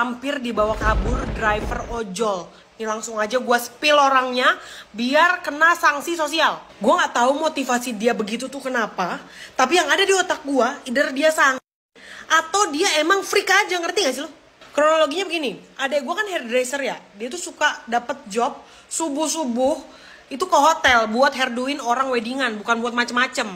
hampir dibawa kabur driver ojol. Ini langsung aja gue spill orangnya biar kena sanksi sosial. Gue nggak tahu motivasi dia begitu tuh kenapa, tapi yang ada di otak gue, either dia sanksi atau dia emang freak aja, ngerti gak sih lo? Kronologinya begini, adek gue kan hairdresser ya, dia tuh suka dapet job subuh-subuh itu ke hotel buat hairdoin orang weddingan, bukan buat macem-macem.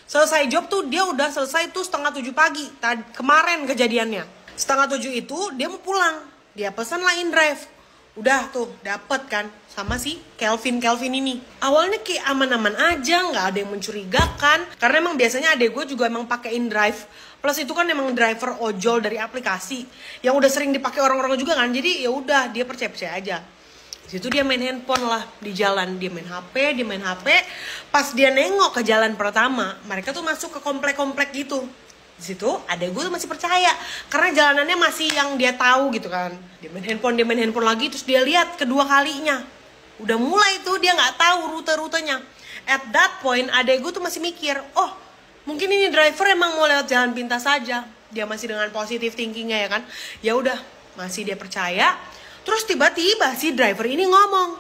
Selesai job tuh dia udah selesai tuh 6:30 pagi. Kemarin kejadiannya. 6:30 itu dia mau pulang. Dia pesan lah InDrive. Udah tuh dapet kan sama si Kelvin ini. Awalnya kayak aman-aman aja, nggak ada yang mencurigakan. Karena emang biasanya adek gue juga emang pakai InDrive. Plus itu kan emang driver ojol dari aplikasi yang udah sering dipakai orang-orang juga kan. Jadi ya udah dia percaya aja. Situ dia main handphone lah di jalan, dia main HP. Pas dia nengok ke jalan pertama, mereka tuh masuk ke komplek-komplek gitu. Di situ adek gue tuh masih percaya karena jalanannya masih yang dia tahu gitu kan. Dia main handphone lagi, terus dia lihat kedua kalinya. Udah mulai tuh dia nggak tahu rute-rutenya. At that point adek gue tuh masih mikir, oh mungkin ini driver emang mau lewat jalan pintas saja. Dia masih dengan positive thinkingnya ya kan. Ya udah masih dia percaya. Terus tiba-tiba si driver ini ngomong.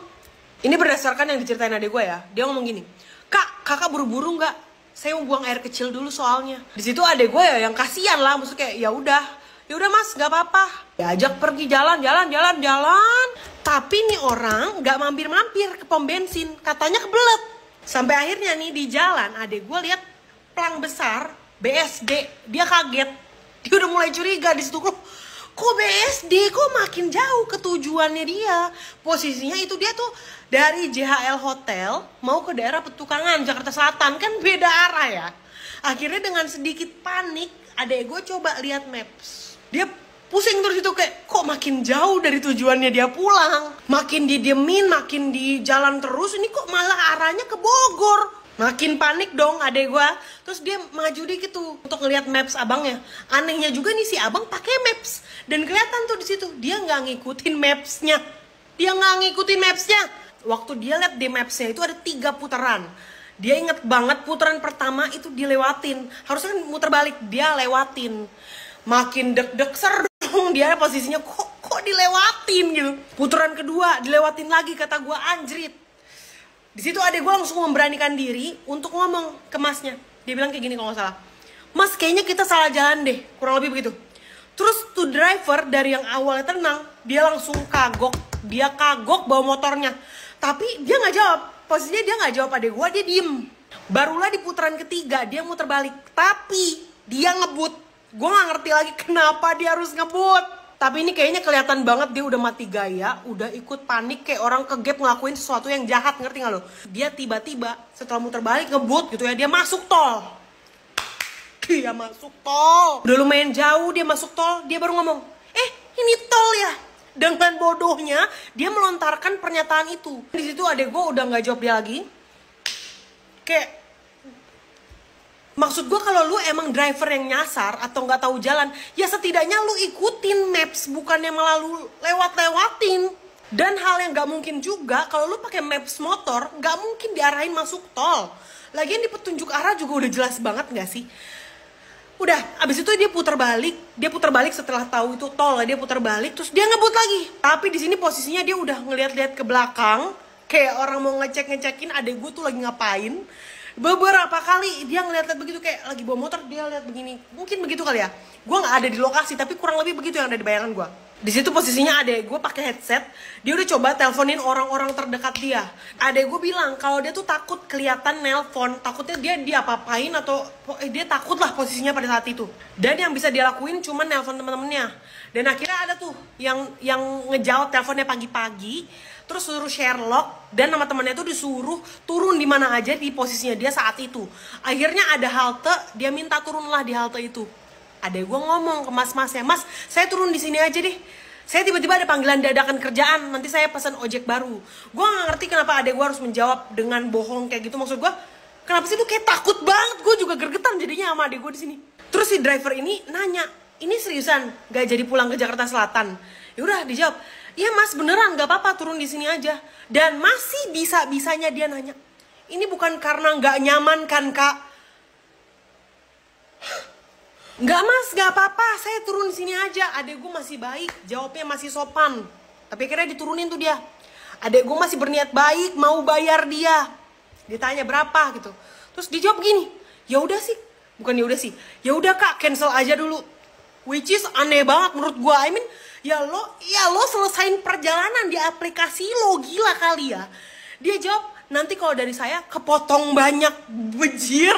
Ini berdasarkan yang diceritain adik gue ya. Dia ngomong gini, kakak buru-buru nggak? Saya mau buang air kecil dulu soalnya. Di situ adik gue ya yang kasihan lah, maksudnya kayak ya udah mas, nggak apa-apa. Diajak pergi jalan. Tapi nih orang nggak mampir ke pom bensin, katanya kebelet. Sampai akhirnya nih di jalan adik gue lihat plang besar BSD, dia kaget. Dia udah mulai curiga di situ. Kok BSD, kok makin jauh ke tujuannya dia. Posisinya itu dia tuh dari JHL Hotel mau ke daerah Petukangan, Jakarta Selatan. Kan beda arah ya. Akhirnya dengan sedikit panik, adek gue coba lihat maps. Dia pusing terus itu kayak, kok makin jauh dari tujuannya dia pulang. Makin didiemin, makin di jalan terus, ini kok malah arahnya ke Bogor. Makin panik dong adek gue. Terus dia maju dikit tuh untuk ngeliat maps abangnya. Anehnya juga nih si abang pakai maps. Dan kelihatan tuh di situ dia nggak ngikutin mapsnya. Waktu dia lihat di mapsnya itu ada 3 putaran. Dia inget banget putaran pertama itu dilewatin. Harusnya kan muter balik, dia lewatin. Makin deg-deg ser dong dia posisinya kok dilewatin gitu. Putaran kedua dilewatin lagi, kata gue anjrit. Di situ adek gue langsung memberanikan diri untuk ngomong ke masnya. Dia bilang kayak gini kalau nggak salah, mas kayaknya kita salah jalan deh, kurang lebih begitu. Terus tuh driver dari yang awalnya tenang, dia langsung kagok. Dia kagok bawa motornya, tapi dia nggak jawab. Posisinya dia nggak jawab adek gue, dia diem. Barulah di putaran ketiga dia muter balik, tapi dia ngebut. Gue nggak ngerti lagi kenapa dia harus ngebut. Tapi ini kayaknya kelihatan banget dia udah mati gaya, udah ikut panik kayak orang kegap ngelakuin sesuatu yang jahat, ngerti gak lo? Dia tiba-tiba setelah muter balik ngebut gitu ya, dia masuk tol. Udah lumayan jauh dia masuk tol, dia baru ngomong, ini tol ya? Dengan bodohnya dia melontarkan pernyataan itu. Di situ adek gue udah nggak jawab dia lagi. Kayak maksud gue kalau lu emang driver yang nyasar atau nggak tahu jalan, ya setidaknya lu ikutin maps, bukannya malah lu lewatin. Dan hal yang nggak mungkin juga kalau lu pakai maps motor, nggak mungkin diarahin masuk tol. Lagian di petunjuk arah juga udah jelas banget nggak sih? Udah, abis itu dia putar balik setelah tahu itu tol, dia putar balik, terus dia ngebut lagi. Tapi di sini posisinya dia udah ngeliat-liat ke belakang, kayak orang mau ngecekin adek gue tuh lagi ngapain. Beberapa kali dia ngeliat begitu, kayak lagi bawa motor dia lihat begini, mungkin begitu kali ya. Gue nggak ada di lokasi, tapi kurang lebih begitu yang ada di bayangan gue. Di situ posisinya adek gue pakai headset, dia udah coba teleponin orang-orang terdekat dia. Adek gue bilang kalau dia tuh takut kelihatan nelpon, takutnya dia diapa-apain atau dia takut lah posisinya pada saat itu. Dan yang bisa dia lakuin cuma nelpon teman-temannya. Dan akhirnya ada tuh yang ngejawab teleponnya pagi-pagi. Terus suruh Sherlock dan nama temannya itu disuruh turun di mana aja di posisinya dia saat itu. Akhirnya ada halte, dia minta turunlah di halte itu. Adek gue ngomong ke mas-masnya, mas saya turun di sini aja deh. Saya tiba-tiba ada panggilan dadakan kerjaan, nanti saya pesan ojek baru. Gue gak ngerti kenapa adek gue harus menjawab dengan bohong kayak gitu. Maksud gue, kenapa sih lu kayak takut banget? Gue juga gergetan jadinya sama adek gue di sini. Terus si driver ini nanya, ini seriusan gak jadi pulang ke Jakarta Selatan? Yaudah dijawab, iya mas beneran gak apa-apa turun di sini aja. Dan masih bisa-bisanya dia nanya, ini bukan karena gak nyaman kan kak? Nggak mas, nggak apa-apa, saya turun sini aja. Adek gue masih baik, jawabnya masih sopan. Tapi akhirnya diturunin tuh dia. Adek gue masih berniat baik, mau bayar dia. Ditanya berapa gitu. Terus dijawab gini, ya udah sih, bukan ya udah sih, ya udah kak, cancel aja dulu. Which is aneh banget menurut gue. I mean, ya lo selesain perjalanan di aplikasi lo, gila kali ya. Dia jawab, nanti kalau dari saya kepotong banyak, bejir.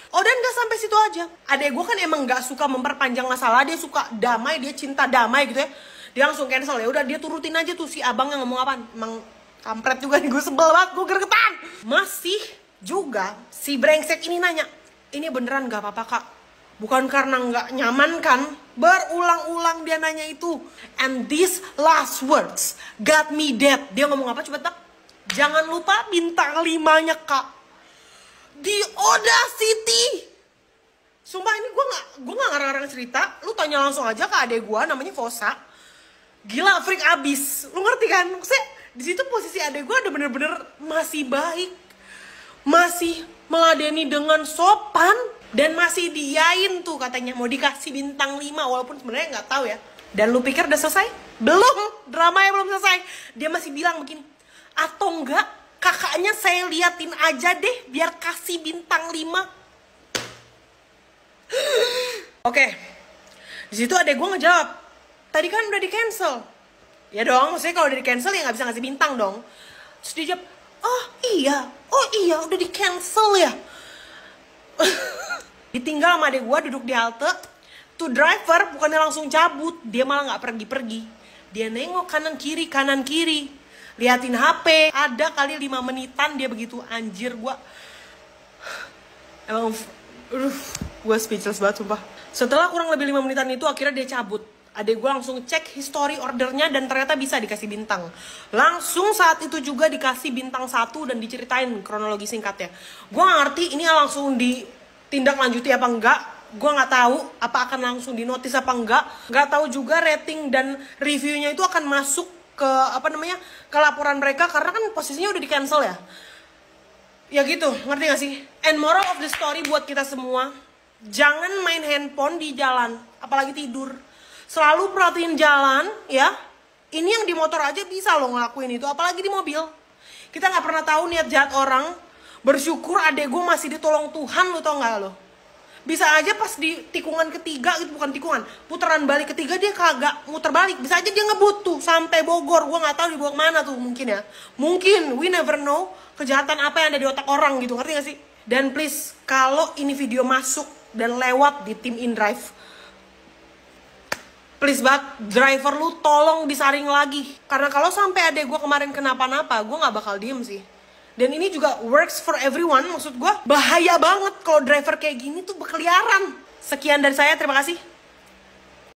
Oh dan gak sampai situ aja. Adek gue kan emang gak suka memperpanjang masalah, dia suka damai, dia cinta damai gitu ya. Dia langsung cancel, ya udah dia turutin aja tuh si abang yang ngomong apa. Emang kampret juga nih, gue sebel banget, gue gregetan. Masih juga si brengsek ini nanya, ini beneran gak apa-apa kak? Bukan karena gak nyaman kan? Berulang-ulang dia nanya itu. And these last words got me dead. Dia ngomong apa coba tak? Jangan lupa bintang 5-nya kak. Di Audacity. Sumpah ini gue nggak ngarang-ngarang cerita. Lu tanya langsung aja ke adek gue namanya Fosa. Gila freak abis. Lu ngerti kan? Maksudnya di situ posisi adek gue ada bener-bener masih baik, masih meladeni dengan sopan, dan masih diain tuh katanya mau dikasih bintang 5 walaupun sebenarnya nggak tahu ya. Dan lu pikir udah selesai? Belum, dramanya belum selesai. Dia masih bilang begini, atau enggak kakaknya saya liatin aja deh biar kasih bintang 5. Oke. Di situ adek gue ngejawab, tadi kan udah di cancel. Ya dong, maksudnya kalau udah di cancel ya nggak bisa ngasih bintang dong. Terus dia jawab, oh iya udah di cancel ya. Ditinggal sama adek gue duduk di halte. Tuh driver bukannya langsung cabut, dia malah nggak pergi-pergi. Dia nengok kanan kiri, liatin HP. Ada kali 5 menitan dia begitu. Anjir, gue emang gue speechless banget sumpah. Setelah kurang lebih 5 menitan itu akhirnya dia cabut. Adek gue langsung cek history ordernya dan ternyata bisa dikasih bintang. Langsung saat itu juga dikasih bintang 1 dan diceritain kronologi singkatnya. Gue gak ngerti ini langsung ditindak lanjuti apa enggak. Gue gak tahu apa akan langsung dinotis apa enggak. Gak tahu juga rating dan reviewnya itu akan masuk ke ke laporan mereka karena kan posisinya udah di cancel ya. Ya gitu, ngerti gak sih? And moral of the story buat kita semua, jangan main handphone di jalan, apalagi tidur. Selalu perhatiin jalan ya. Ini yang di motor aja bisa lo ngelakuin itu, apalagi di mobil. Kita gak pernah tahu niat jahat orang. Bersyukur adek gue masih ditolong Tuhan, lo tau gak lo? Bisa aja pas di tikungan ketiga gitu, bukan tikungan, putaran balik ketiga dia kagak muter balik. Bisa aja dia ngebut tuh sampai Bogor. Gue nggak tahu dibawa kemana tuh, mungkin ya. Mungkin, we never know kejahatan apa yang ada di otak orang gitu, ngerti gak sih? Dan please, kalau ini video masuk dan lewat di tim InDrive, please banget, driver lu tolong disaring lagi. Karena kalau sampai adek gue kemarin kenapa-napa, gue nggak bakal diem sih. Dan ini juga works for everyone, maksud gue bahaya banget kalau driver kayak gini tuh berkeliaran. Sekian dari saya, terima kasih.